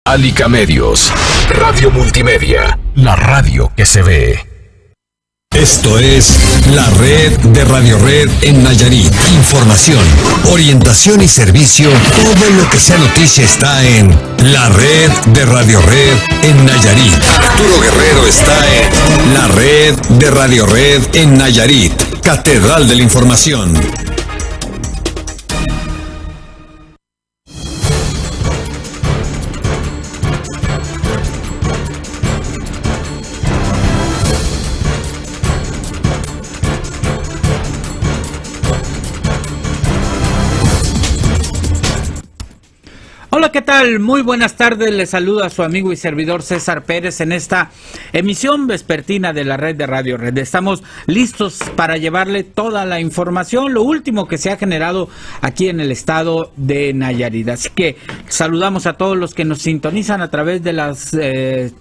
Alica Medios, Radio Multimedia, la radio que se ve. Esto es la red de Radio Red en Nayarit. Información, orientación y servicio. Todo lo que sea noticia está en la red de Radio Red en Nayarit. Arturo Guerrero está en la red de Radio Red en Nayarit. Catedral de la Información. Hola, ¿qué tal? Muy buenas tardes, les saluda a su amigo y servidor César Pérez en esta emisión vespertina de la red de Radio Red. Estamos listos para llevarle toda la información, lo último que se ha generado aquí en el estado de Nayarit. Así que saludamos a todos los que nos sintonizan a través de de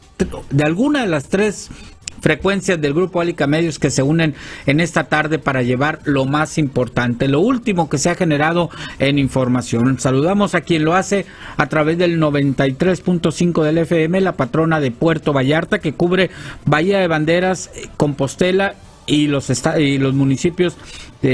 alguna de las tres frecuencias del grupo Alica Medios que se unen en esta tarde para llevar lo más importante, lo último que se ha generado en información. Saludamos a quien lo hace a través del 93.5 del FM, la patrona de Puerto Vallarta, que cubre Bahía de Banderas, Compostela y los municipios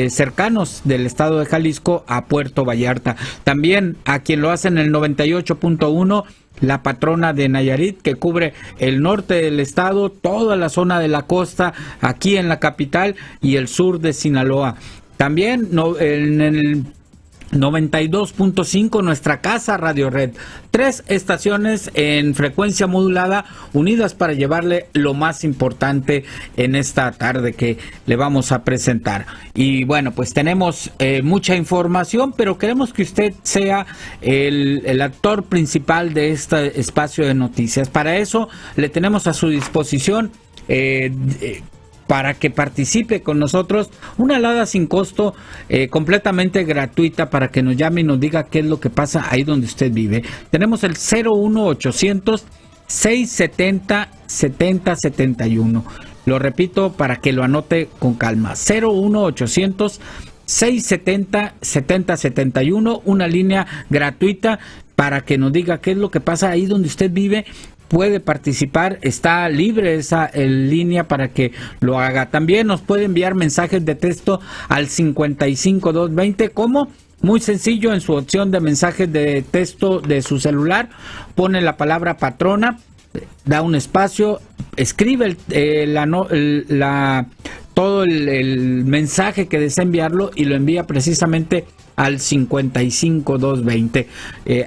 cercanos del estado de Jalisco a Puerto Vallarta. También a quien lo hace en el 98.1, la patrona de Nayarit, que cubre el norte del estado, toda la zona de la costa, aquí en la capital y el sur de Sinaloa. También en el 92.5 nuestra casa Radio Red, 3 estaciones en frecuencia modulada unidas para llevarle lo más importante en esta tarde que le vamos a presentar. Y bueno, pues tenemos mucha información, pero queremos que usted sea el actor principal de este espacio de noticias. Para eso le tenemos a su disposición para que participe con nosotros una alada sin costo, completamente gratuita, para que nos llame y nos diga qué es lo que pasa ahí donde usted vive. Tenemos el 01800 670 7071. Lo repito para que lo anote con calma. 01800 670 7071, una línea gratuita para que nos diga qué es lo que pasa ahí donde usted vive. Puede participar, está libre esa línea para que lo haga. También nos puede enviar mensajes de texto al 55220. ¿Cómo? Muy sencillo, en su opción de mensajes de texto de su celular, pone la palabra patrona, da un espacio, escribe todo el mensaje que desea enviarlo y lo envía precisamente al 55220.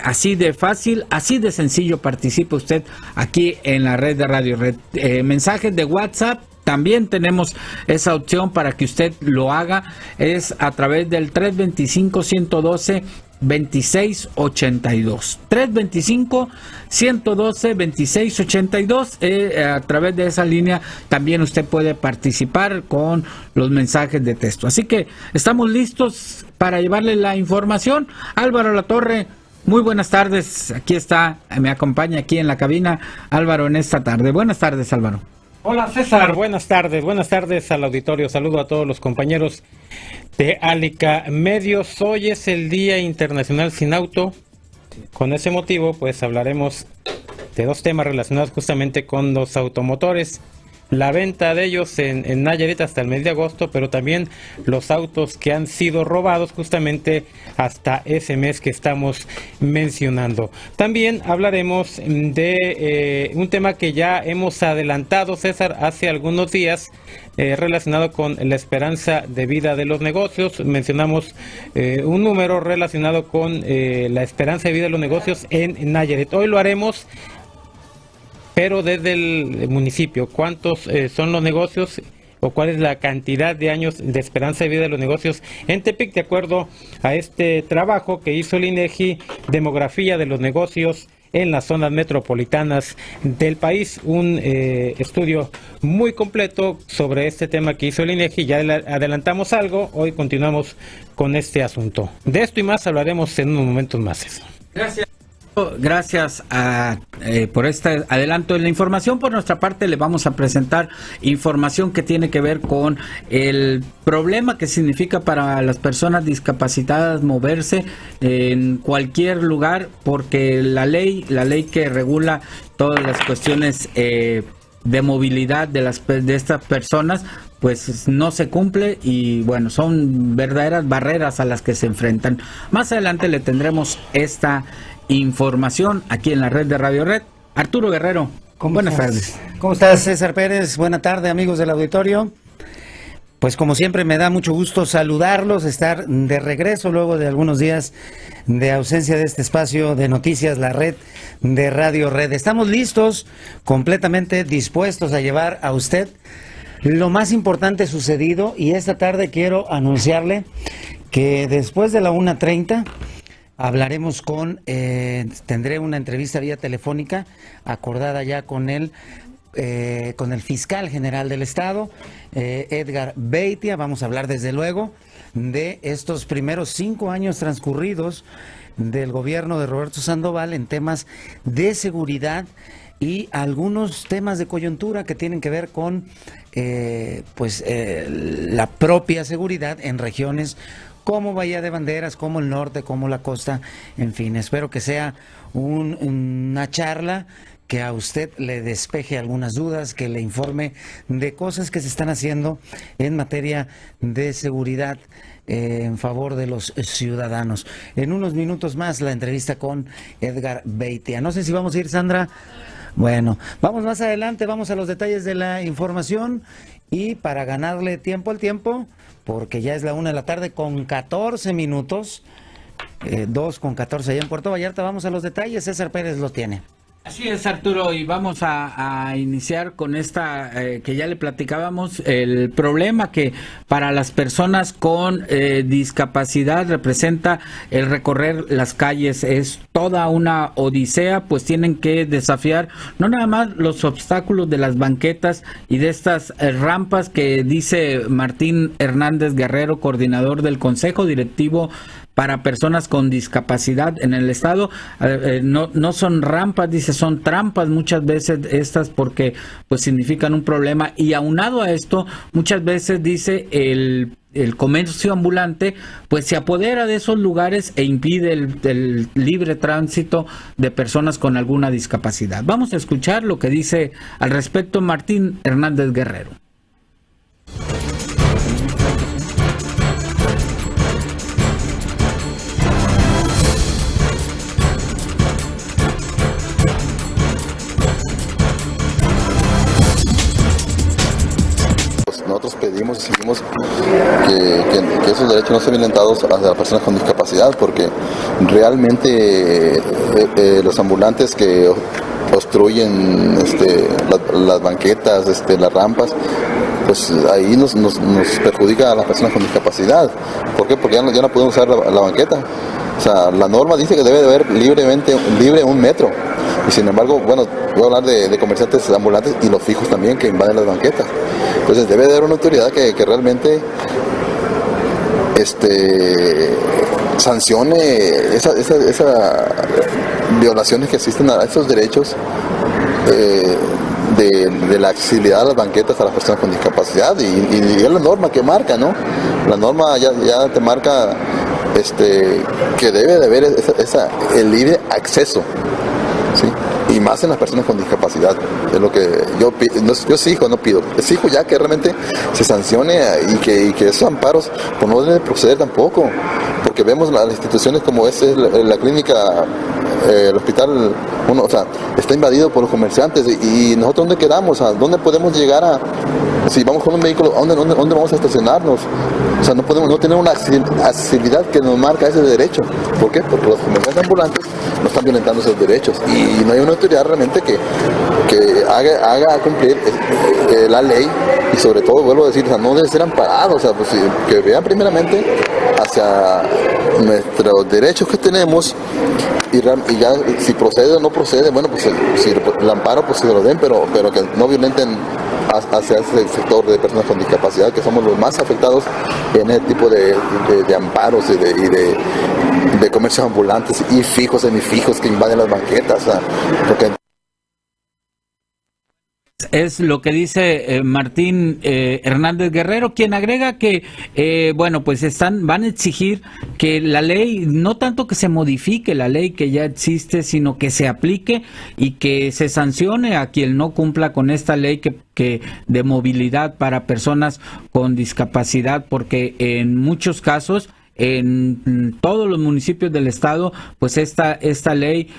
Así de fácil, así de sencillo participa usted aquí en la red de Radio Red. Mensajes de WhatsApp, también tenemos esa opción para que usted lo haga, es a través del 325-112-2682. 325-112-2682. A través de esa línea también usted puede participar con los mensajes de texto. Así que estamos listos para llevarle la información. Álvaro Latorre, muy buenas tardes. Aquí está, me acompaña aquí en la cabina Álvaro en esta tarde. Buenas tardes, Álvaro. Hola César, buenas tardes al auditorio, saludo a todos los compañeros de Alica Medios. Hoy es el Día Internacional Sin Auto. Con ese motivo pues hablaremos de dos temas relacionados justamente con los automotores, la venta de ellos en Nayarit hasta el mes de agosto, pero también los autos que han sido robados justamente hasta ese mes que estamos mencionando. También hablaremos de un tema que ya hemos adelantado, César, hace algunos días, relacionado con la esperanza de vida de los negocios. Mencionamos un número relacionado con la esperanza de vida de los negocios en Nayarit. Hoy lo haremos, pero desde el municipio. ¿Cuántos son los negocios o cuál es la cantidad de años de esperanza de vida de los negocios en Tepic, de acuerdo a este trabajo que hizo el INEGI, demografía de los negocios en las zonas metropolitanas del país? Un estudio muy completo sobre este tema que hizo el INEGI. Ya adelantamos algo, hoy continuamos con este asunto. De esto y más hablaremos en unos momentos más. Gracias. Gracias por este adelanto en la información. Por nuestra parte le vamos a presentar información que tiene que ver con el problema que significa para las personas discapacitadas moverse en cualquier lugar, porque la ley que regula todas las cuestiones de movilidad de estas personas pues no se cumple, y bueno, son verdaderas barreras a las que se enfrentan. Más adelante le tendremos esta información aquí en la red de Radio Red. Arturo Guerrero, buenas tardes. ¿Cómo estás, César Pérez? Buenas tardes, amigos del auditorio. Pues como siempre me da mucho gusto saludarlos, estar de regreso luego de algunos días de ausencia de este espacio de noticias, la red de Radio Red. Estamos listos, completamente dispuestos a llevar a usted lo más importante sucedido, y esta tarde quiero anunciarle que después de la 1:30 hablaremos tendré una entrevista vía telefónica acordada ya con el fiscal general del estado, Edgar Beitia. Vamos a hablar desde luego de estos primeros 5 años transcurridos del gobierno de Roberto Sandoval en temas de seguridad y algunos temas de coyuntura que tienen que ver con la propia seguridad en regiones como Bahía de Banderas, como el norte, como la costa, en fin. Espero que sea una charla que a usted le despeje algunas dudas, que le informe de cosas que se están haciendo en materia de seguridad en favor de los ciudadanos. En unos minutos más la entrevista con Edgar Beitia. No sé si vamos a ir, Sandra. Bueno, vamos más adelante, vamos a los detalles de la información, y para ganarle tiempo al tiempo, porque ya es la 1:00 con 14 minutos, 2:14 allá en Puerto Vallarta, vamos a los detalles. César Pérez lo tiene. Así es, Arturo, y vamos a iniciar con esta que ya le platicábamos, el problema que para las personas con discapacidad representa el recorrer las calles. Es toda una odisea, pues tienen que desafiar no nada más los obstáculos de las banquetas y de estas rampas que dice Martín Hernández Guerrero, coordinador del Consejo Directivo para personas con discapacidad en el estado. No son rampas, dice, son trampas muchas veces estas, porque pues significan un problema, y aunado a esto muchas veces dice el comercio ambulante pues se apodera de esos lugares e impide el libre tránsito de personas con alguna discapacidad. Vamos a escuchar lo que dice al respecto Martín Hernández Guerrero. Nosotros pedimos y exigimos que esos derechos no sean violentados a las personas con discapacidad, porque realmente los ambulantes que obstruyen las banquetas, las rampas, pues ahí nos perjudica a las personas con discapacidad. ¿Por qué? Porque ya no podemos usar la banqueta. O sea, la norma dice que debe de haber libre 1 metro. Y sin embargo, bueno, voy a hablar de comerciantes ambulantes y los fijos también que invaden las banquetas. Entonces debe de haber una autoridad que realmente sancione esas violaciones que existen a estos derechos de la accesibilidad a las banquetas a las personas con discapacidad, y es la norma que marca, ¿no? La norma ya te marca que debe de haber el libre acceso, ¿sí? Y más en las personas con discapacidad. Es lo que yo exijo, no pido. Exijo ya que realmente se sancione y que esos amparos pues no deben proceder tampoco. Porque vemos las instituciones como la clínica, el hospital, está invadido por los comerciantes, y nosotros ¿dónde quedamos? ¿A dónde podemos llegar si vamos con un vehículo, ¿dónde vamos a estacionarnos? O sea, no tenemos una accesibilidad que nos marca ese derecho. ¿Por qué? Porque los comerciantes ambulantes no están violentando esos derechos, y no hay una autoridad realmente que haga cumplir la ley, y sobre todo, vuelvo a decir, no deben ser amparados, pues, que vean primeramente hacia nuestros derechos que tenemos, y ya si procede o no procede, bueno, pues si el amparo pues se lo den, pero que no violenten hacia ese sector de personas con discapacidad, que somos los más afectados en ese tipo de amparos y de comercios ambulantes y fijos, semifijos que invaden las banquetas, o sea, porque es lo que dice Martín Hernández Guerrero, quien agrega que bueno, pues van a exigir que la ley, no tanto que se modifique la ley que ya existe, sino que se aplique y que se sancione a quien no cumpla con esta ley que de movilidad para personas con discapacidad, porque en muchos casos en todos los municipios del estado, pues esta ley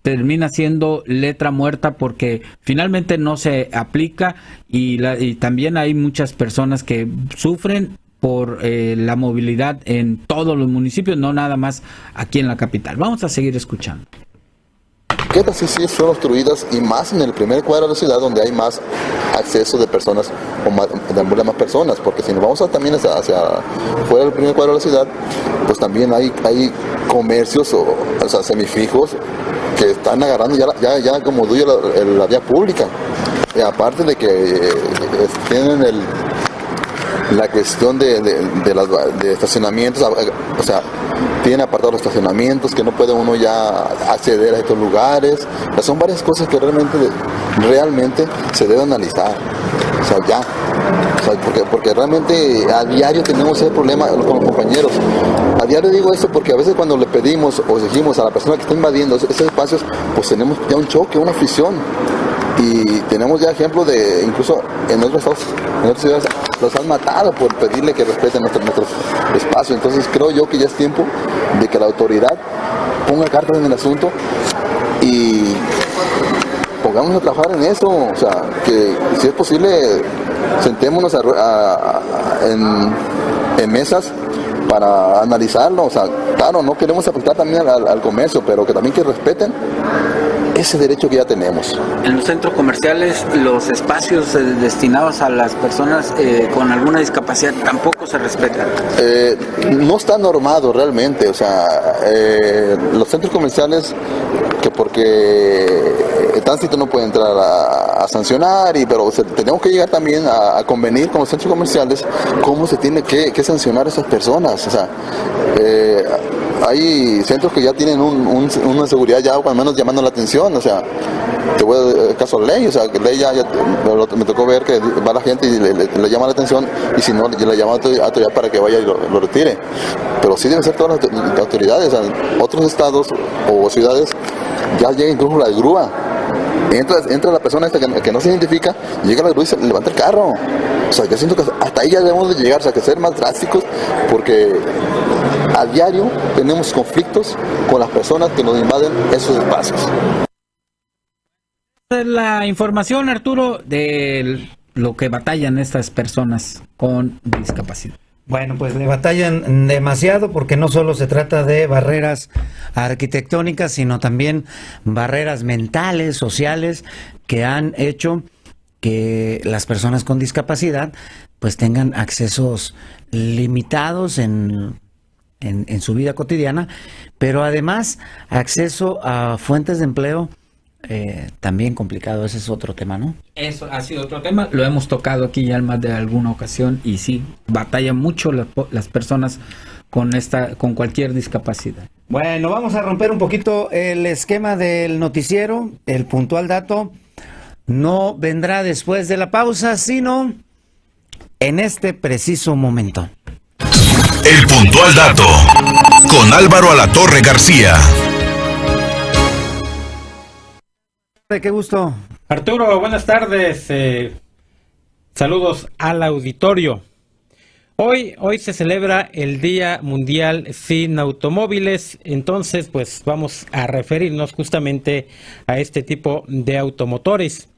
termina siendo letra muerta porque finalmente no se aplica y también hay muchas personas que sufren por la movilidad en todos los municipios, no nada más aquí en la capital. Vamos a seguir escuchando. banquetas sí son obstruidas, y más en el primer cuadro de la ciudad, donde hay más acceso de personas, o más, de más personas, porque si nos vamos también hacia fuera del primer cuadro de la ciudad, pues también hay comercios o sea, semifijos que están agarrando ya como dueño la vía pública. Y aparte de que tienen la cuestión de estacionamientos, o sea, tienen apartados los estacionamientos que no puede uno ya acceder a estos lugares. O sea, son varias cosas que realmente se debe analizar. O sea, ya. O sea, porque realmente a diario tenemos ese problema con los compañeros. A diario digo esto porque a veces cuando le pedimos o exigimos a la persona que está invadiendo esos espacios, pues tenemos ya un choque, una fricción. Y tenemos ya ejemplos de, incluso en otras ciudades, los han matado por pedirle que respeten nuestro espacio. Entonces creo yo que ya es tiempo de que la autoridad ponga cartas en el asunto y pongamos a trabajar en eso. O sea, que si es posible, sentémonos en mesas para analizarlo. O sea, claro, no queremos afectar también al comercio, pero que también que respeten ese derecho que ya tenemos. En los centros comerciales, los espacios destinados a las personas con alguna discapacidad tampoco se respetan. No está normado realmente, o sea, los centros comerciales, que porque el tránsito no puede entrar a sancionar, pero tenemos que llegar también a convenir con los centros comerciales cómo se tiene que sancionar a esas personas. O sea, hay centros que ya tienen una seguridad ya al menos llamando la atención. O sea, te voy a dar el caso de Ley, o sea, que Ley ya me tocó ver que va la gente y le llama la atención, y si no, le llama a autoridad para que vaya y lo retire. Pero sí deben ser todas las autoridades. O sea, otros estados o ciudades ya llega incluso la grúa. Entra la persona esta que no se identifica, llega la grúa y se levanta el carro. O sea, yo siento que hasta ahí ya debemos de llegar, o sea, que ser más drásticos, porque a diario tenemos conflictos con las personas que nos invaden esos espacios. La información, Arturo, de lo que batallan estas personas con discapacidad. Bueno, pues le batallan demasiado, porque no solo se trata de barreras arquitectónicas, sino también barreras mentales, sociales, que han hecho que las personas con discapacidad pues tengan accesos limitados en su vida cotidiana, pero además acceso a fuentes de empleo también complicado. Ese es otro tema, ¿no? Eso ha sido otro tema, lo hemos tocado aquí ya en más de alguna ocasión, y sí, batallan mucho las personas con cualquier discapacidad. Bueno, vamos a romper un poquito el esquema del noticiero. El puntual dato no vendrá después de la pausa, sino en este preciso momento. El puntual dato con Álvaro Alatorre García. Qué gusto. Arturo, buenas tardes. Saludos al auditorio. Hoy se celebra el Día Mundial Sin Automóviles, entonces pues vamos a referirnos justamente a este tipo de automotores.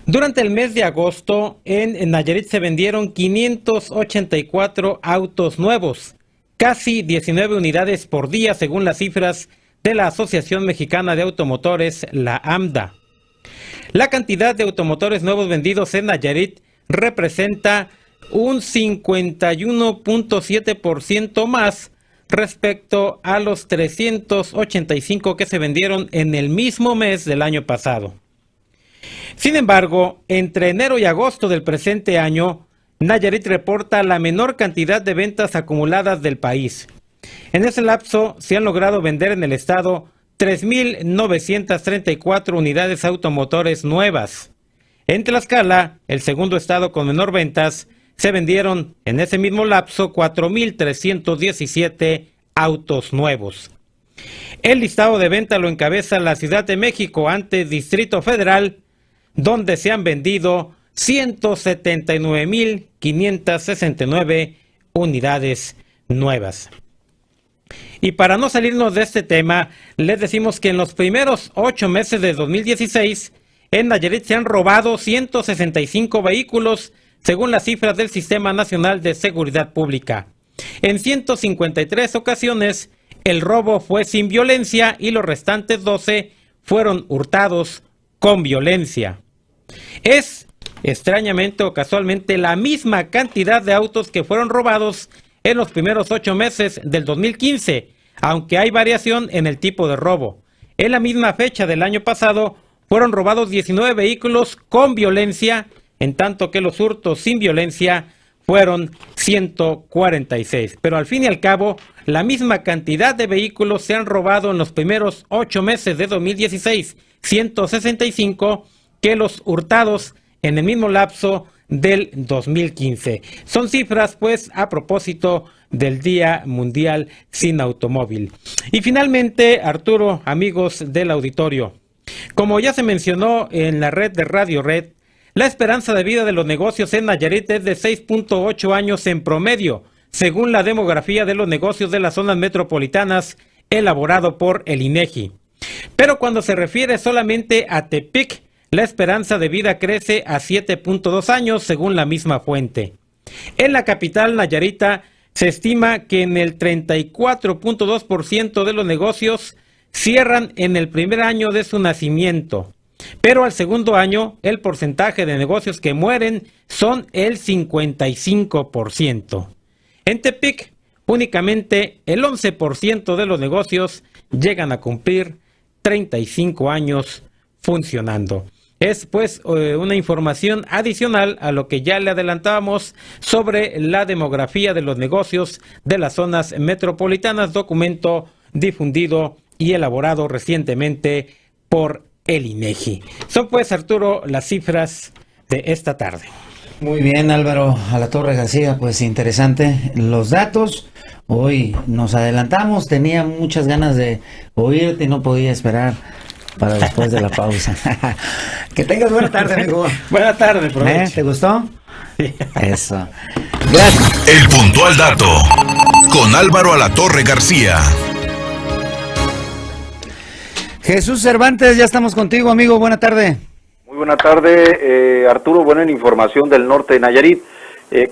Durante el mes de agosto en Nayarit se vendieron 584 autos nuevos, casi 19 unidades por día según las cifras de la Asociación Mexicana de Automotores, la AMDA. La cantidad de automotores nuevos vendidos en Nayarit representa un 51.7% más respecto a los 385 que se vendieron en el mismo mes del año pasado. Sin embargo, entre enero y agosto del presente año, Nayarit reporta la menor cantidad de ventas acumuladas del país. En ese lapso se han logrado vender en el estado 3.934 unidades automotores nuevas. En Tlaxcala, el segundo estado con menor ventas, se vendieron en ese mismo lapso 4.317 autos nuevos. El listado de venta lo encabeza la Ciudad de México ante Distrito Federal, donde se han vendido 179.569 unidades nuevas. Y para no salirnos de este tema, les decimos que en los primeros 8 meses de 2016, en Nayarit se han robado 165 vehículos, según las cifras del Sistema Nacional de Seguridad Pública. En 153 ocasiones, el robo fue sin violencia y los restantes 12 fueron hurtados con violencia. Es, extrañamente o casualmente, la misma cantidad de autos que fueron robados en los primeros 8 meses del 2015, aunque hay variación en el tipo de robo. En la misma fecha del año pasado, fueron robados 19 vehículos con violencia, en tanto que los hurtos sin violencia fueron 146. Pero al fin y al cabo, la misma cantidad de vehículos se han robado en los primeros 8 meses de 2016, 165, que los hurtados en el mismo lapso del 2015. Son cifras, pues, a propósito del Día Mundial Sin Automóvil. Y finalmente, Arturo, amigos del auditorio, como ya se mencionó en la red de Radio Red, la esperanza de vida de los negocios en Nayarit es de 6.8 años en promedio, según la demografía de los negocios de las zonas metropolitanas elaborado por el INEGI. Pero cuando se refiere solamente a Tepic, la esperanza de vida crece a 7.2 años, según la misma fuente. En la capital nayarita se estima que en el 34.2% de los negocios cierran en el primer año de su nacimiento, pero al segundo año el porcentaje de negocios que mueren son el 55%. En Tepic, únicamente el 11% de los negocios llegan a cumplir 35 años funcionando. Es pues una información adicional a lo que ya le adelantábamos sobre la demografía de los negocios de las zonas metropolitanas, documento difundido y elaborado recientemente por el INEGI. Son pues, Arturo, las cifras de esta tarde. Muy bien, Álvaro Alatorre García, pues interesante los datos. Hoy nos adelantamos, tenía muchas ganas de oírte y no podía esperar para después de la pausa. Que tengas buena tarde, amigo. Buena tarde, provecho. ¿Te gustó? Sí. Eso. Gracias. El puntual dato con Álvaro Alatorre García. Jesús Cervantes, ya estamos contigo, amigo. Buena tarde. Muy buena tarde, Arturo. Buena información del norte de Nayarit.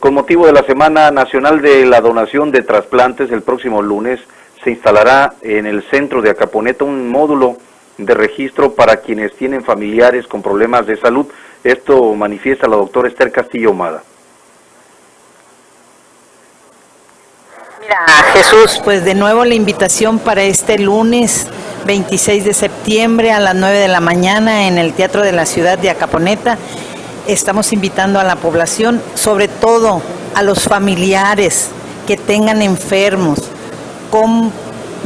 Con motivo de la Semana Nacional de la Donación de Trasplantes, el próximo lunes se instalará en el centro de Acaponeta un módulo de registro para quienes tienen familiares con problemas de salud. Esto manifiesta la doctora Esther Castillo Humada. Mira, Jesús, pues de nuevo la invitación para este lunes 26 de septiembre a las 9 de la mañana en el Teatro de la Ciudad de Acaponeta. Estamos invitando a la población, sobre todo a los familiares que tengan enfermos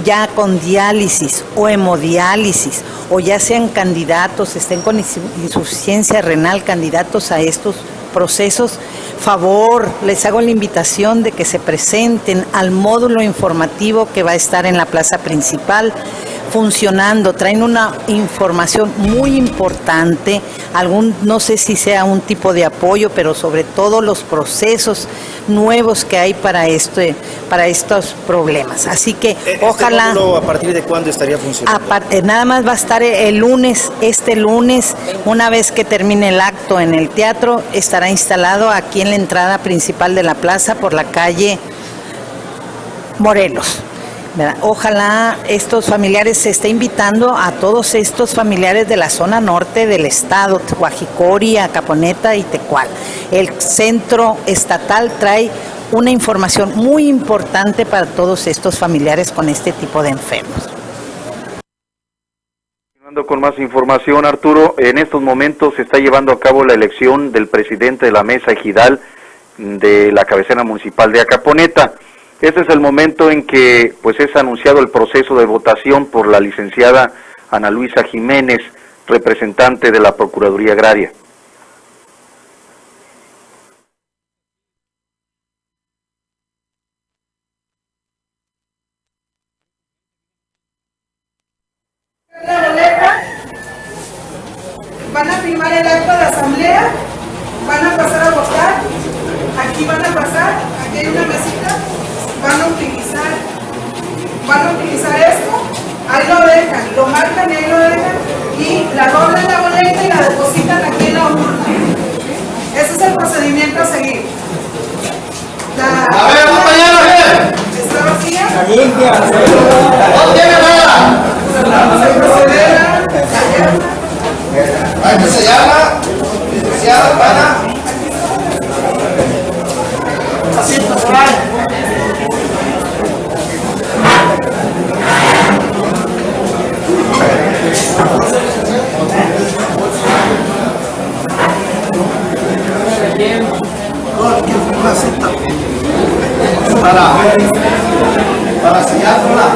ya con diálisis o hemodiálisis, o ya sean candidatos, estén con insuficiencia renal, candidatos a estos procesos. Favor, les hago la invitación de que se presenten al módulo informativo que va a estar en la plaza principal funcionando. Traen una información muy importante, no sé si sea un tipo de apoyo, pero sobre todo los procesos nuevos que hay para estos problemas. Así que ojalá. Módulo, ¿a partir de cuándo estaría funcionando? Nada más va a estar este lunes, una vez que termine el acto en el teatro, estará instalado aquí en la entrada principal de la plaza por la calle Morelos. Ojalá estos familiares, se esté invitando a todos estos familiares de la zona norte del estado, Guajicori, Acaponeta y Tecual. El centro estatal trae una información muy importante para todos estos familiares con este tipo de enfermos. Continuando con más información, Arturo, en estos momentos se está llevando a cabo la elección del presidente de la mesa ejidal de la cabecera municipal de Acaponeta. Este es el momento en que pues es anunciado el proceso de votación por la licenciada Ana Luisa Jiménez, representante de la Procuraduría Agraria. La boleta, van a firmar el acta de asamblea, van a pasar a votar, aquí van a pasar, aquí hay una mesita, van a utilizar esto, ahí lo dejan, lo marcan y ahí lo dejan, y la doblan la boleta y la depositan aquí en la urna. Ese es el procedimiento a seguir. A ver, compañero, ¿está vacía? Está limpia. No tiene nada. Vamos a proceder a que se llama licenciada Ana. Así por ahí. Para sellarla.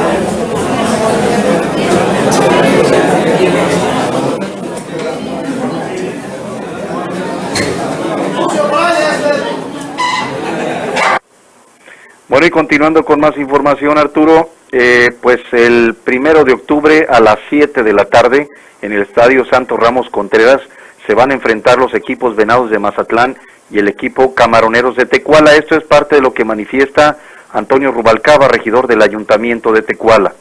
Bueno, y continuando con más información, Arturo, pues el 1 de octubre a las 7 de la tarde en el Estadio Santos Ramos Contreras se van a enfrentar los equipos Venados de Mazatlán y el equipo Camaroneros de Tecuala. Esto es parte de lo que manifiesta Antonio Rubalcaba, regidor del Ayuntamiento de Tecuala.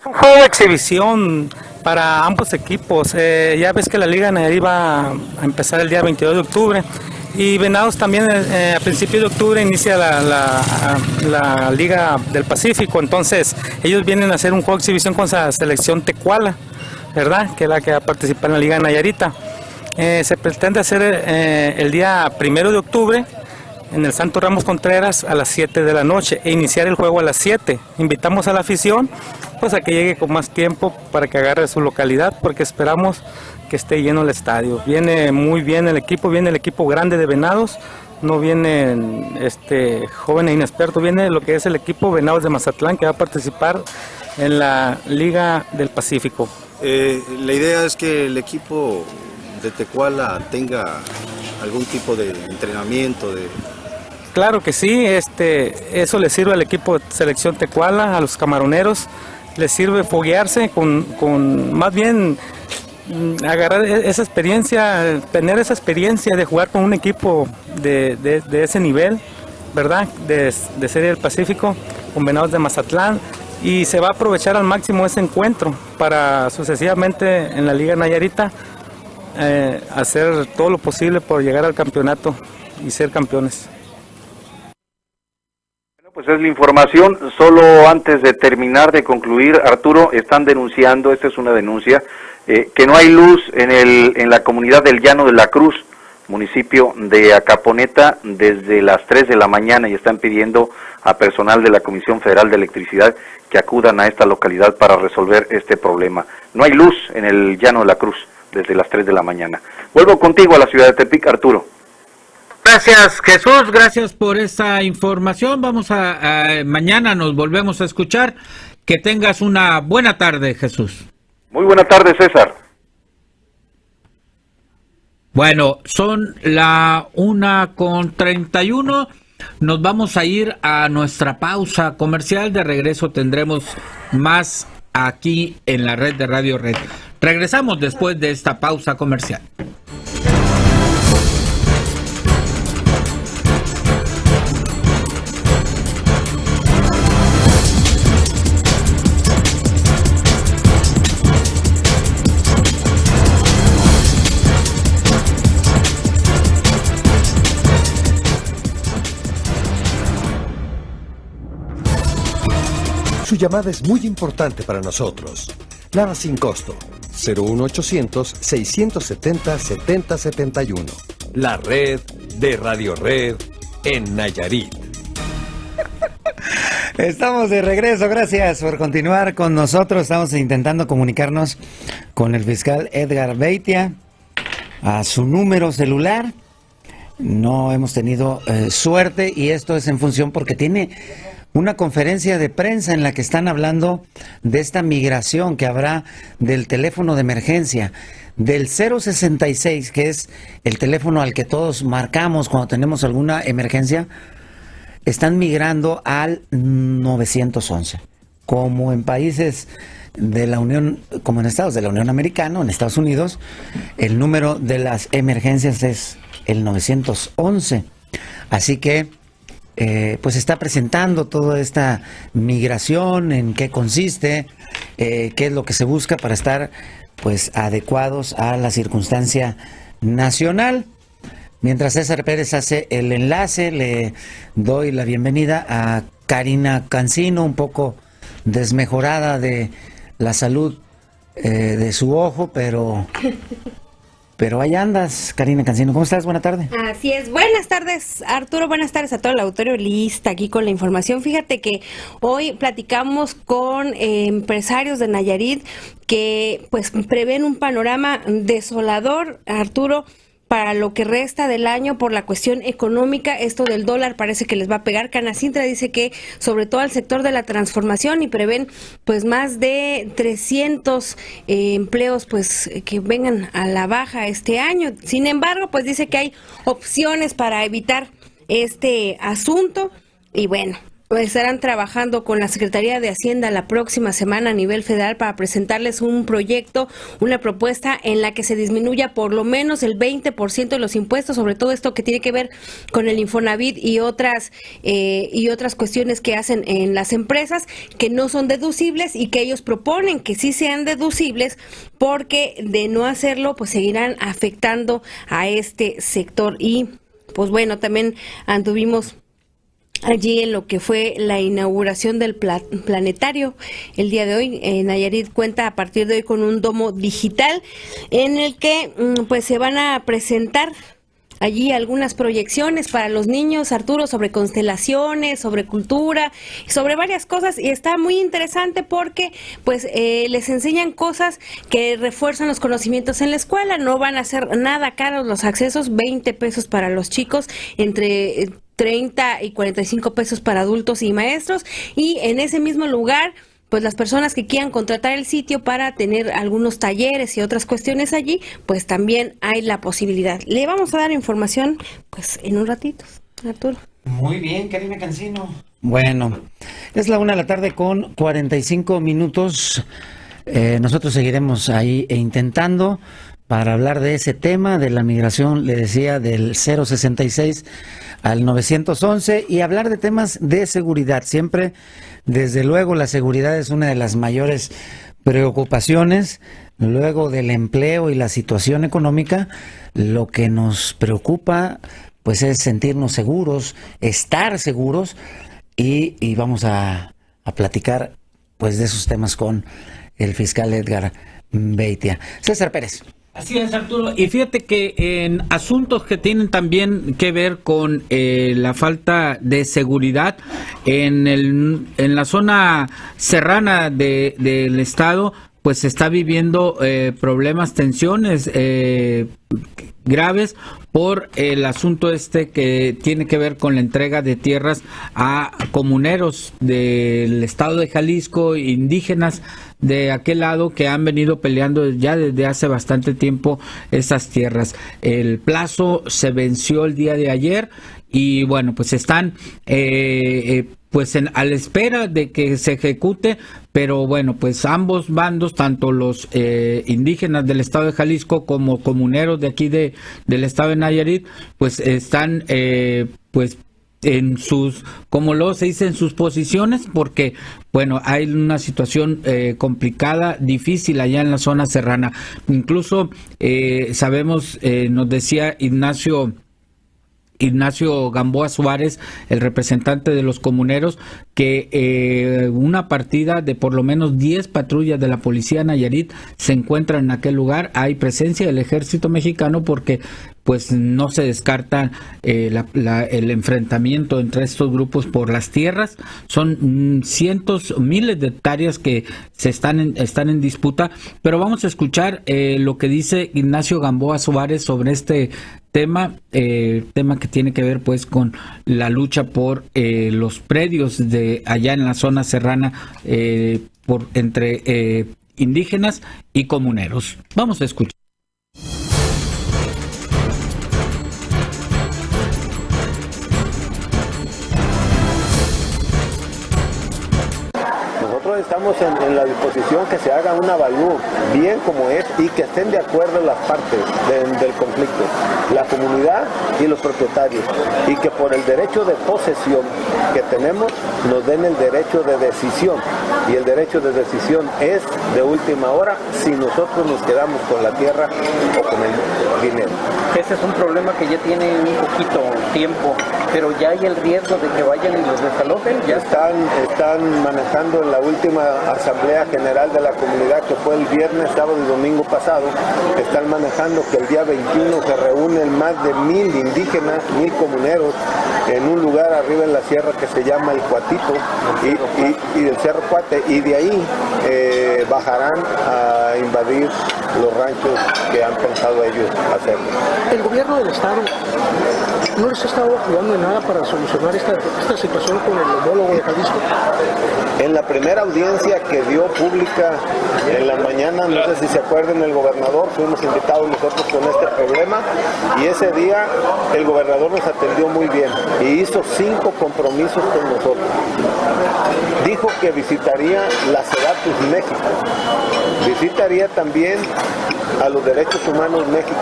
Es un juego de exhibición para ambos equipos. Ya ves que la Liga Nayarit va a empezar el día 22 de octubre y Venados también a principios de octubre inicia la Liga del Pacífico. Entonces ellos vienen a hacer un juego de exhibición con la selección Tecuala, ¿verdad? Que es la que va a participar en la Liga Nayarita. Se pretende hacer el día 1 de octubre en el Santos Ramos Contreras a las 7 de la noche e iniciar el juego a las 7. Invitamos a la afición pues a que llegue con más tiempo para que agarre su localidad, porque esperamos que esté lleno el estadio. Viene muy bien el equipo, viene el equipo grande de Venados, no vienen jóvenes inexpertos, viene lo que es el equipo Venados de Mazatlán, que va a participar en la Liga del Pacífico. La idea es que el equipo de Tecuala tenga algún tipo de entrenamiento. Claro que sí, eso le sirve al equipo de selección Tecuala, a los camaroneros, les sirve foguearse con más bien agarrar esa experiencia, tener esa experiencia de jugar con un equipo de ese nivel, ¿verdad? De Serie del Pacífico, con Venados de Mazatlán, y se va a aprovechar al máximo ese encuentro para sucesivamente en la Liga Nayarita hacer todo lo posible por llegar al campeonato y ser campeones. Pues es la información. Solo antes de terminar de concluir, Arturo, están denunciando, esta es una denuncia, que no hay luz en la comunidad del Llano de la Cruz, municipio de Acaponeta, desde las 3 de la mañana, y están pidiendo a personal de la Comisión Federal de Electricidad que acudan a esta localidad para resolver este problema. No hay luz en el Llano de la Cruz desde las 3 de la mañana. Vuelvo contigo a la ciudad de Tepic, Arturo. Gracias, Jesús, gracias por esta información. Vamos mañana nos volvemos a escuchar. Que tengas una buena tarde, Jesús. Muy buena tarde, César. Bueno, son la 1:31. Nos vamos a ir a nuestra pausa comercial. De regreso tendremos más aquí en la red de Radio Red. Regresamos después de esta pausa comercial. Su llamada es muy importante para nosotros. Nada sin costo. 01800-670-7071. La red de Radio Red en Nayarit. Estamos de regreso, gracias por continuar con nosotros. Estamos intentando comunicarnos con el fiscal Edgar Beitia a su número celular. no hemos tenido suerte, y esto es en función porque tiene una conferencia de prensa en la que están hablando de esta migración que habrá del teléfono de emergencia, del 066, que es el teléfono al que todos marcamos cuando tenemos alguna emergencia. Están migrando al 911, como en países de la Unión, como en estados de la Unión Americana, en Estados Unidos, el número de las emergencias es el 911. Así que pues está presentando toda esta migración, en qué consiste, qué es lo que se busca para estar pues adecuados a la circunstancia nacional. Mientras César Pérez hace el enlace, le doy la bienvenida a Karina Cancino, un poco desmejorada de la salud de su ojo, pero ahí andas, Karina Cancino. ¿Cómo estás? Buena tarde. Así es. Buenas tardes, Arturo. Buenas tardes a todo el auditorio. Lista aquí con la información. Fíjate que hoy platicamos con empresarios de Nayarit que pues prevén un panorama desolador, Arturo, para lo que resta del año por la cuestión económica. Esto del dólar parece que les va a pegar. Canacintra dice que sobre todo al sector de la transformación, y prevén pues más de 300 empleos pues que vengan a la baja este año. Sin embargo, pues dice que hay opciones para evitar este asunto, y bueno, pues estarán trabajando con la Secretaría de Hacienda la próxima semana a nivel federal para presentarles un proyecto, una propuesta en la que se disminuya por lo menos el 20% de los impuestos, sobre todo esto que tiene que ver con el Infonavit y otras cuestiones que hacen en las empresas que no son deducibles, y que ellos proponen que sí sean deducibles, porque de no hacerlo pues seguirán afectando a este sector. Y pues bueno, también anduvimos allí en lo que fue la inauguración del planetario el día de hoy. Nayarit cuenta a partir de hoy con un domo digital en el que pues se van a presentar allí algunas proyecciones para los niños, Arturo, sobre constelaciones, sobre cultura, sobre varias cosas, y está muy interesante porque pues les enseñan cosas que refuerzan los conocimientos en la escuela. No van a ser nada caros los accesos, 20 pesos para los chicos, entre 30 y 45 pesos para adultos y maestros, y en ese mismo lugar pues las personas que quieran contratar el sitio para tener algunos talleres y otras cuestiones allí, pues también hay la posibilidad. Le vamos a dar información pues en un ratito, Arturo. Muy bien, Karina Cancino. Bueno, es la 1:00 con 45 minutos. Nosotros seguiremos ahí intentando para hablar de ese tema, de la migración, le decía, del 066 al 911, y hablar de temas de seguridad. Siempre, desde luego, la seguridad es una de las mayores preocupaciones. Luego del empleo y la situación económica, lo que nos preocupa pues es sentirnos seguros, estar seguros, y vamos a platicar pues de esos temas con el fiscal Edgar Beitia. César Pérez. Así es, Arturo. Y fíjate que en asuntos que tienen también que ver con la falta de seguridad en la zona serrana del estado, pues se está viviendo problemas, tensiones graves por el asunto que tiene que ver con la entrega de tierras a comuneros del estado de Jalisco, indígenas de aquel lado, que han venido peleando ya desde hace bastante tiempo esas tierras. El plazo se venció el día de ayer, y bueno, pues están a la espera de que se ejecute, pero bueno, pues ambos bandos, tanto los indígenas del estado de Jalisco como comuneros de aquí del estado de Nayarit, pues están en sus, como luego se dice, en sus posiciones, porque bueno, hay una situación complicada, difícil allá en la zona serrana. Incluso sabemos, nos decía Ignacio Gamboa Suárez, el representante de los comuneros, que una partida de por lo menos 10 patrullas de la Policía Nayarit se encuentran en aquel lugar. Hay presencia del Ejército Mexicano porque pues no se descarta el enfrentamiento entre estos grupos por las tierras. Son cientos, miles de hectáreas que están en disputa, pero vamos a escuchar lo que dice Ignacio Gamboa Suárez sobre este tema que tiene que ver pues con la lucha por los predios de allá en la zona serrana entre indígenas y comuneros. Vamos a escuchar. Estamos en la disposición que se haga un avalúo bien como es y que estén de acuerdo las partes del conflicto, la comunidad y los propietarios, y que por el derecho de posesión que tenemos nos den el derecho de decisión, y el derecho de decisión es de última hora si nosotros nos quedamos con la tierra o con el dinero. Ese es un problema que ya tiene un poquito tiempo, pero ya hay el riesgo de que vayan y los desalojen. Ya están manejando en la última Asamblea General de la Comunidad, que fue el viernes, sábado y domingo pasado, están manejando que el día 21 se reúnen más de 1000 indígenas, 1000 comuneros, en un lugar arriba en la sierra que se llama El Cuatito, y el Cerro Cuate, y de ahí bajarán a invadir los ranchos que han pensado ellos hacerlo. El gobierno del estado no les ha estado ayudando en nada para solucionar esta situación con el homólogo de Jalisco. En la primera audiencia que dio pública en la mañana, no sé si se acuerdan, el gobernador, fuimos invitados nosotros con este problema, y ese día el gobernador nos atendió muy bien y hizo 5 compromisos con nosotros. Dijo que visitaría la Sedatus México, visitaría también a los Derechos Humanos México,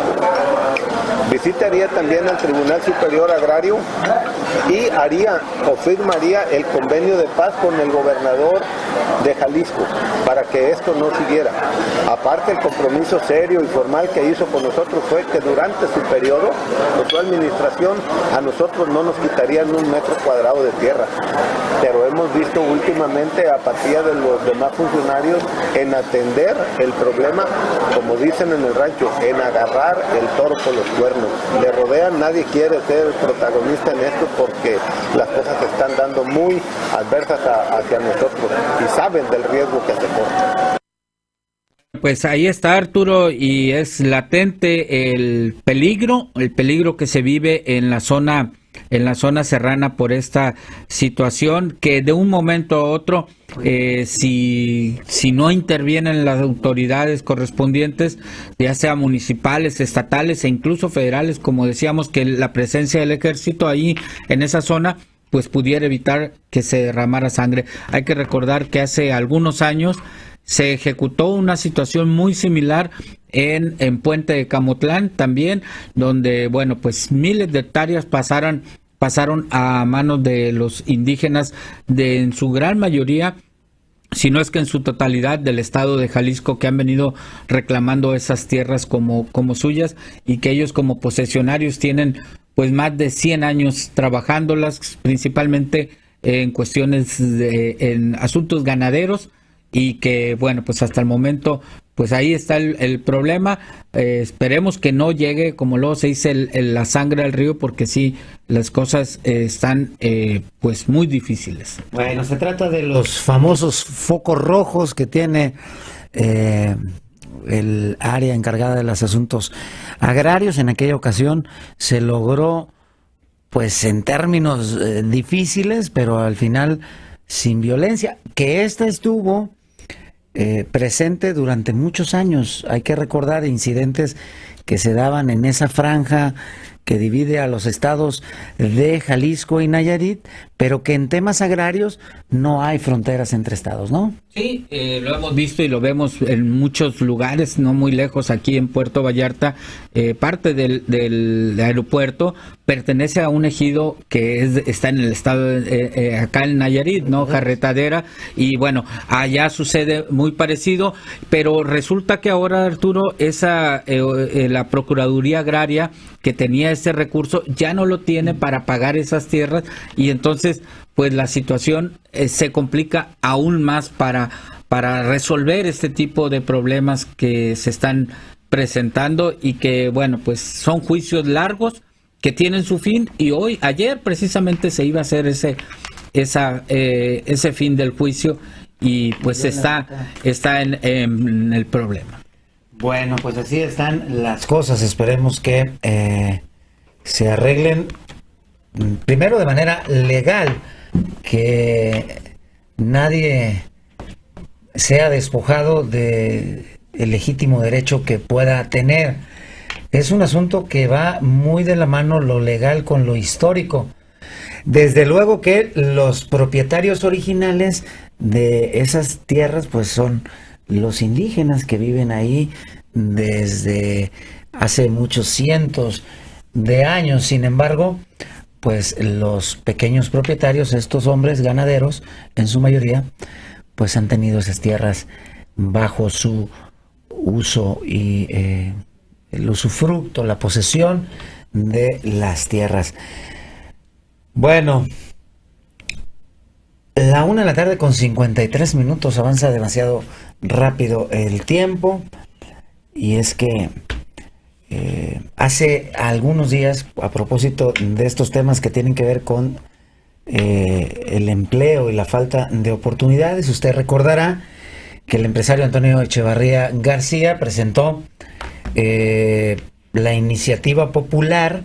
visitaría también al Tribunal Superior Agrario y haría o firmaría el convenio de paz con el gobernador de Jalisco para que esto no siguiera. Aparte, el compromiso serio y formal que hizo con nosotros fue que durante su periodo, con su administración, a nosotros no nos quitarían 1 metro cuadrado de tierra. Pero hemos visto últimamente apatía de los demás funcionarios en atender el problema, como dicen en el rancho, en agarrar el toro por los cuernos. Le rodean, nadie quiere ser protagonista en esto porque las cosas se están dando muy adversas hacia nosotros y saben del riesgo que se corre. Pues ahí está, Arturo, y es latente el peligro que se vive en la zona serrana por esta situación, que de un momento a otro, si no intervienen las autoridades correspondientes, ya sea municipales, estatales e incluso federales, como decíamos, que la presencia del ejército ahí en esa zona pues pudiera evitar que se derramara sangre. Hay que recordar que hace algunos años se ejecutó una situación muy similar en Puente de Camotlán también, donde, bueno, pues miles de hectáreas pasaron a manos de los indígenas en su gran mayoría, si no es que en su totalidad, del estado de Jalisco, que han venido reclamando esas tierras como suyas, y que ellos como posesionarios tienen pues más de 100 años trabajándolas, principalmente en cuestiones en asuntos ganaderos, y que, bueno, pues hasta el momento, pues ahí está el problema. Esperemos que no llegue, como luego se dice, la sangre al río, porque sí, las cosas están pues muy difíciles. Bueno, se trata de los famosos focos rojos que tiene el área encargada de los asuntos agrarios. En aquella ocasión se logró, pues en términos difíciles, pero al final sin violencia, que esta estuvo presente durante muchos años. Hay que recordar incidentes que se daban en esa franja que divide a los estados de Jalisco y Nayarit, pero que en temas agrarios no hay fronteras entre estados, ¿no? Sí, lo hemos visto y lo vemos en muchos lugares, no muy lejos, aquí en Puerto Vallarta. Parte del aeropuerto pertenece a un ejido que está en el estado, acá en Nayarit, ¿no? Jarretadera, y bueno, allá sucede muy parecido, pero resulta que ahora, Arturo, la Procuraduría Agraria, que tenía ese recurso, ya no lo tiene para pagar esas tierras, y entonces pues la situación se complica aún más para resolver este tipo de problemas que se están presentando y que, bueno, pues son juicios largos que tienen su fin, y ayer precisamente se iba a hacer ese fin del juicio, y pues está en el problema. Bueno, pues así están las cosas. Esperemos que se arreglen primero de manera legal, que nadie sea despojado de el legítimo derecho que pueda tener. Es un asunto que va muy de la mano lo legal con lo histórico. Desde luego que los propietarios originales de esas tierras pues son los indígenas que viven ahí desde hace muchos cientos de años. Sin embargo, pues los pequeños propietarios, estos hombres ganaderos, en su mayoría, pues han tenido esas tierras bajo su uso y el usufructo, la posesión de las tierras. Bueno, 1:00 con 53 minutos, avanza demasiado rápido el tiempo, y es que hace algunos días, a propósito de estos temas que tienen que ver con el empleo y la falta de oportunidades, usted recordará que el empresario Antonio Echevarría García presentó la iniciativa popular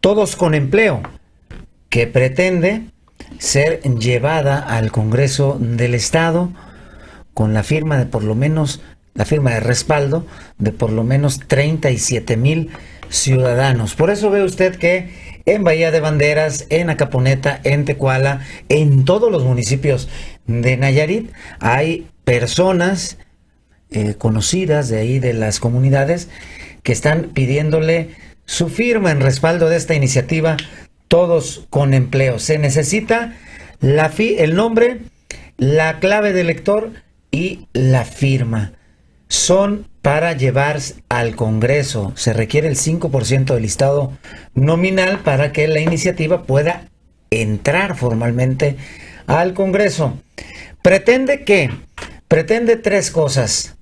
Todos con Empleo, que pretende ser llevada al Congreso del Estado con la firma de la firma de respaldo de por lo menos 37,000 ciudadanos. Por eso ve usted que en Bahía de Banderas, en Acaponeta, en Tecuala, en todos los municipios de Nayarit, hay personas conocidas de ahí, de las comunidades, que están pidiéndole su firma en respaldo de esta iniciativa Todos con Empleo. Se necesita el nombre, la clave del lector y la firma. Son para llevar al Congreso. Se requiere el 5% del listado nominal para que la iniciativa pueda entrar formalmente al Congreso. Pretende tres cosas: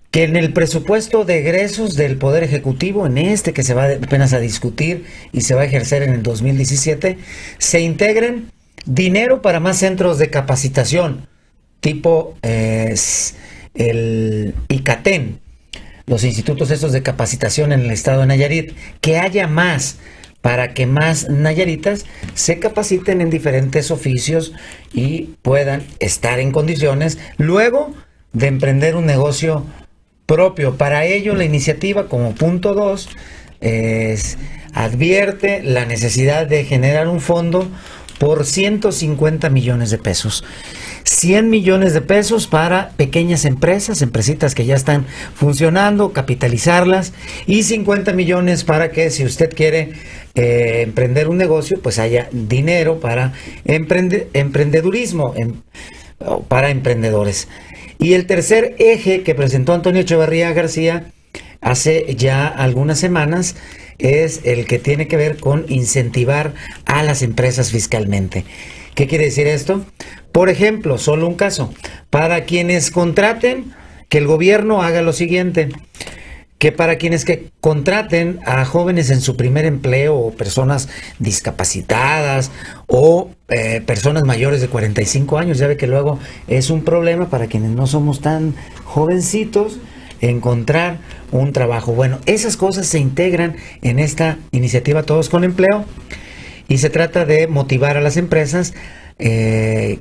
que en el presupuesto de egresos del Poder Ejecutivo, en este que se va apenas a discutir y se va a ejercer en el 2017, se integren dinero para más centros de capacitación, tipo el ICATEN, los institutos estos de capacitación en el estado de Nayarit, que haya más, para que más nayaritas se capaciten en diferentes oficios y puedan estar en condiciones luego de emprender un negocio propio. Para ello, la iniciativa, como punto 2, advierte la necesidad de generar un fondo por 150 millones de pesos. 100 millones de pesos para pequeñas empresas, empresitas que ya están funcionando, capitalizarlas, y 50 millones para que, si usted quiere emprender un negocio, pues haya dinero para emprendedurismo, para emprendedores. Y el tercer eje que presentó Antonio Echevarría García hace ya algunas semanas es el que tiene que ver con incentivar a las empresas fiscalmente. ¿Qué quiere decir esto? Por ejemplo, solo un caso: para quienes contraten, que el gobierno haga lo siguiente: que para quienes que contraten a jóvenes en su primer empleo, o personas discapacitadas, o personas mayores de 45 años, ya ve que luego es un problema para quienes no somos tan jovencitos encontrar un trabajo. Bueno, esas cosas se integran en esta iniciativa Todos con Empleo, y se trata de motivar a las empresas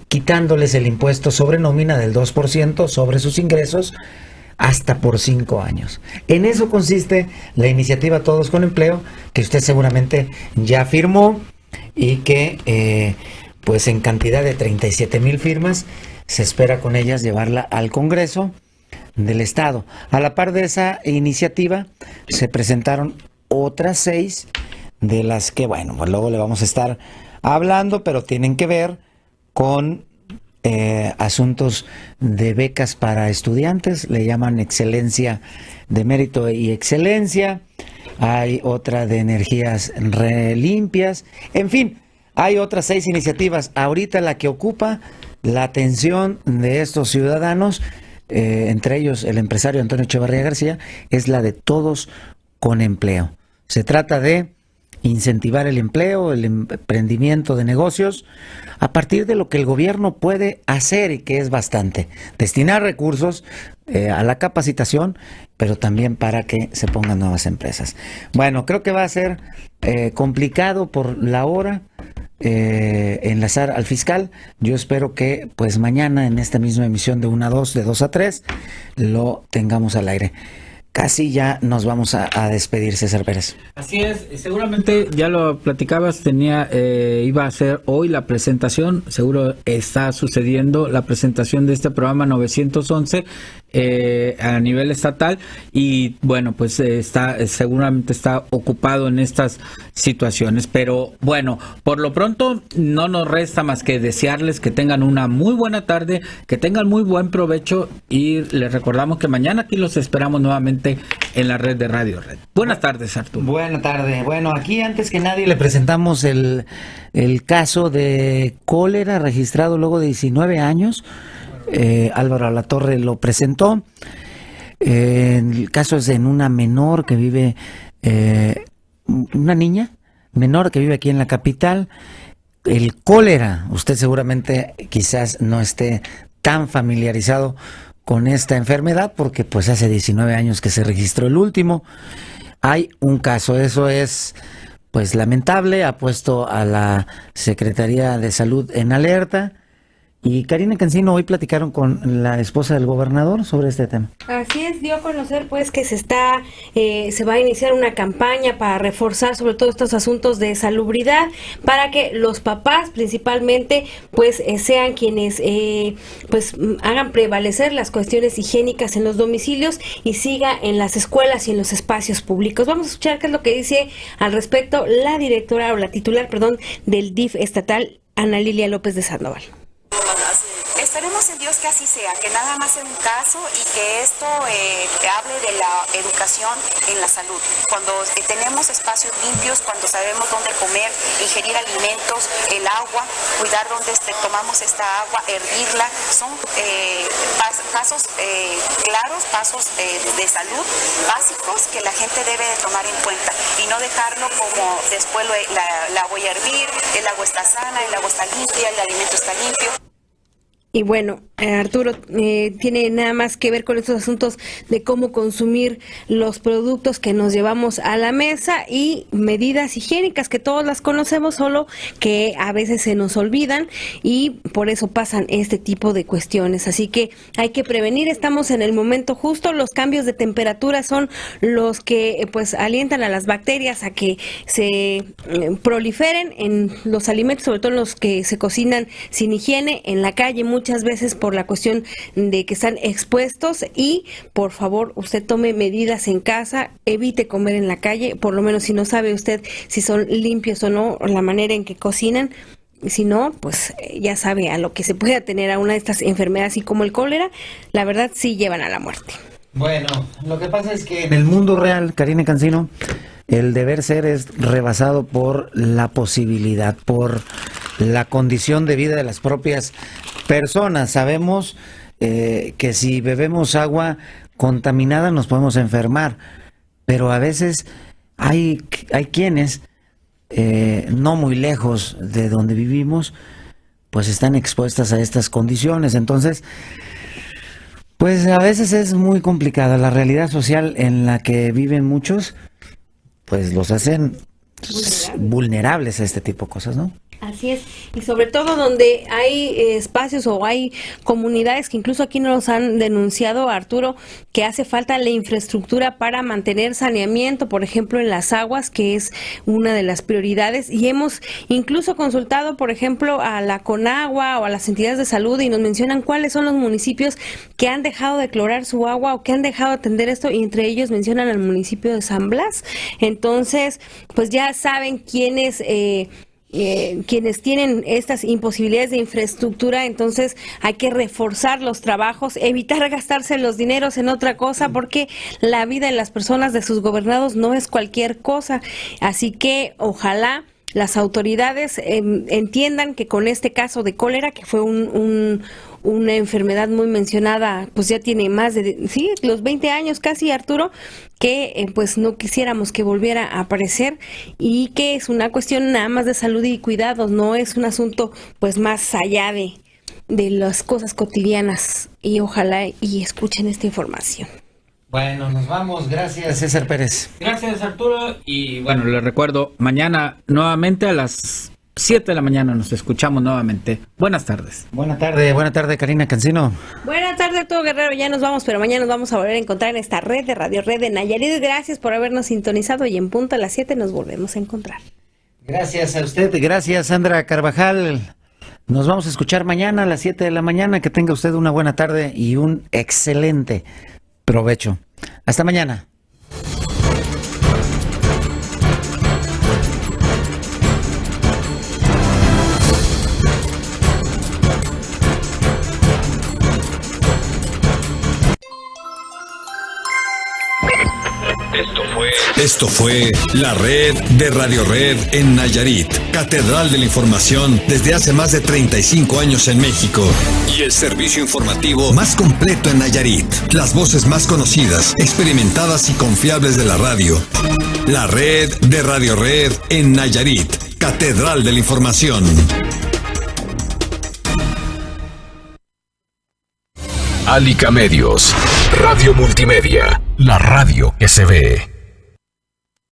quitándoles el impuesto sobre nómina del 2% sobre sus ingresos hasta por 5 años. En eso consiste la iniciativa Todos con Empleo, que usted seguramente ya firmó, y que pues en cantidad de 37,000 firmas se espera con ellas llevarla al Congreso del Estado. A la par de esa iniciativa se presentaron otras 6, de las que, bueno, pues luego le vamos a estar hablando, pero tienen que ver con asuntos de becas para estudiantes. Le llaman excelencia, de mérito y excelencia. Hay otra de energías limpias. En fin, hay otras 6 iniciativas. Ahorita la que ocupa la atención de estos ciudadanos, entre ellos el empresario Antonio Echevarría García, es la de Todos con Empleo. Se trata de incentivar el empleo, el emprendimiento de negocios, a partir de lo que el gobierno puede hacer, y que es bastante. Destinar recursos a la capacitación, pero también para que se pongan nuevas empresas. Bueno, creo que va a ser complicado por la hora enlazar al fiscal. Yo espero que pues mañana en esta misma emisión de 1 a 2, de 2 a 3, lo tengamos al aire. Casi ya nos vamos a despedir, César Pérez. Así es, seguramente ya lo platicabas, iba a ser hoy la presentación, seguro está sucediendo la presentación de este programa 911 a nivel estatal, y bueno, pues seguramente está ocupado en estas situaciones, pero bueno, por lo pronto no nos resta más que desearles que tengan una muy buena tarde, que tengan muy buen provecho, y les recordamos que mañana aquí los esperamos nuevamente en la red de Radio Red. Buenas tardes, Arturo. Buenas tardes. Bueno, aquí antes que nadie le presentamos el caso de cólera registrado luego de 19 años. Álvaro Alatorre lo presentó. El caso es en una menor que vive, una niña menor que vive aquí en la capital. El cólera, usted seguramente quizás no esté tan familiarizado con esta enfermedad, porque pues hace 19 años que se registró el último. Hay un caso, eso es pues lamentable, ha puesto a la Secretaría de Salud en alerta. Y Karina Cancino, hoy platicaron con la esposa del gobernador sobre este tema. Así es, dio a conocer pues que se va a iniciar una campaña para reforzar sobre todo estos asuntos de salubridad, para que los papás principalmente pues sean quienes pues hagan prevalecer las cuestiones higiénicas en los domicilios y siga en las escuelas y en los espacios públicos. Vamos a escuchar qué es lo que dice al respecto la directora o la titular, del DIF estatal, Ana Lilia López de Sandoval. Esperemos en Dios que así sea, que nada más sea un caso y que esto hable de la educación en la salud. Cuando tenemos espacios limpios, cuando sabemos dónde comer, ingerir alimentos, el agua, cuidar dónde tomamos esta agua, hervirla, son pasos claros, pasos de salud básicos que la gente debe de tomar en cuenta y no dejarlo como después la voy a hervir, el agua está sana, el agua está limpia, el alimento está limpio. Y bueno, Arturo, tiene nada más que ver con estos asuntos de cómo consumir los productos que nos llevamos a la mesa y medidas higiénicas que todos las conocemos, solo que a veces se nos olvidan y por eso pasan este tipo de cuestiones. Así que hay que prevenir, estamos en el momento justo, los cambios de temperatura son los que pues alientan a las bacterias a que se proliferen en los alimentos, sobre todo en los que se cocinan sin higiene, en la calle muchas veces por la cuestión de que están expuestos, y por favor usted tome medidas en casa, evite comer en la calle, por lo menos si no sabe usted si son limpios o no, la manera en que cocinan. Si no, pues ya sabe a lo que se puede atener a una de estas enfermedades, y como el cólera, la verdad sí llevan a la muerte. Bueno, lo que pasa es que en el mundo real, Karina Cancino, el deber ser es rebasado por la posibilidad, por la condición de vida de las propias personas. Sabemos que si bebemos agua contaminada nos podemos enfermar, pero a veces hay quienes no muy lejos de donde vivimos pues están expuestas a estas condiciones. Entonces, pues a veces es muy complicada la realidad social en la que viven muchos, pues los hacen vulnerables a este tipo de cosas, ¿no? Así es, y sobre todo donde hay espacios o hay comunidades que incluso aquí nos han denunciado, Arturo, que hace falta la infraestructura para mantener saneamiento, por ejemplo en las aguas, que es una de las prioridades, y hemos incluso consultado, por ejemplo, a la Conagua o a las entidades de salud, y nos mencionan cuáles son los municipios que han dejado de clorar su agua o que han dejado de atender esto, y entre ellos mencionan al municipio de San Blas. Entonces, pues ya saben quiénes tienen estas imposibilidades de infraestructura. Entonces hay que reforzar los trabajos, evitar gastarse los dineros en otra cosa, porque la vida de las personas, de sus gobernados, no es cualquier cosa. Así que ojalá las autoridades entiendan que con este caso de cólera, que fue una enfermedad muy mencionada, pues ya tiene más de los 20 años casi, Arturo, que pues no quisiéramos que volviera a aparecer, y que es una cuestión nada más de salud y cuidados, no es un asunto pues más allá de las cosas cotidianas, y ojalá y escuchen esta información. Bueno, nos vamos. Gracias, César Pérez. Gracias, Arturo. Y bueno, les recuerdo, mañana nuevamente a las 7 de la mañana nos escuchamos nuevamente. Buenas tardes. Buena tarde, Karina Cancino. Buenas tardes, Arturo Guerrero. Ya nos vamos, pero mañana nos vamos a volver a encontrar en esta red de Radio Red de Nayarit. Gracias por habernos sintonizado, y en punto a las 7 nos volvemos a encontrar. Gracias a usted. Gracias, Sandra Carvajal. Nos vamos a escuchar mañana a las 7 de la mañana. Que tenga usted una buena tarde y un excelente provecho. Hasta mañana. Esto fue la red de Radio Red en Nayarit, catedral de la información desde hace más de 35 años en México. Y el servicio informativo más completo en Nayarit. Las voces más conocidas, experimentadas y confiables de la radio. La red de Radio Red en Nayarit, catedral de la información. Alica Medios, Radio Multimedia, la radio que se ve.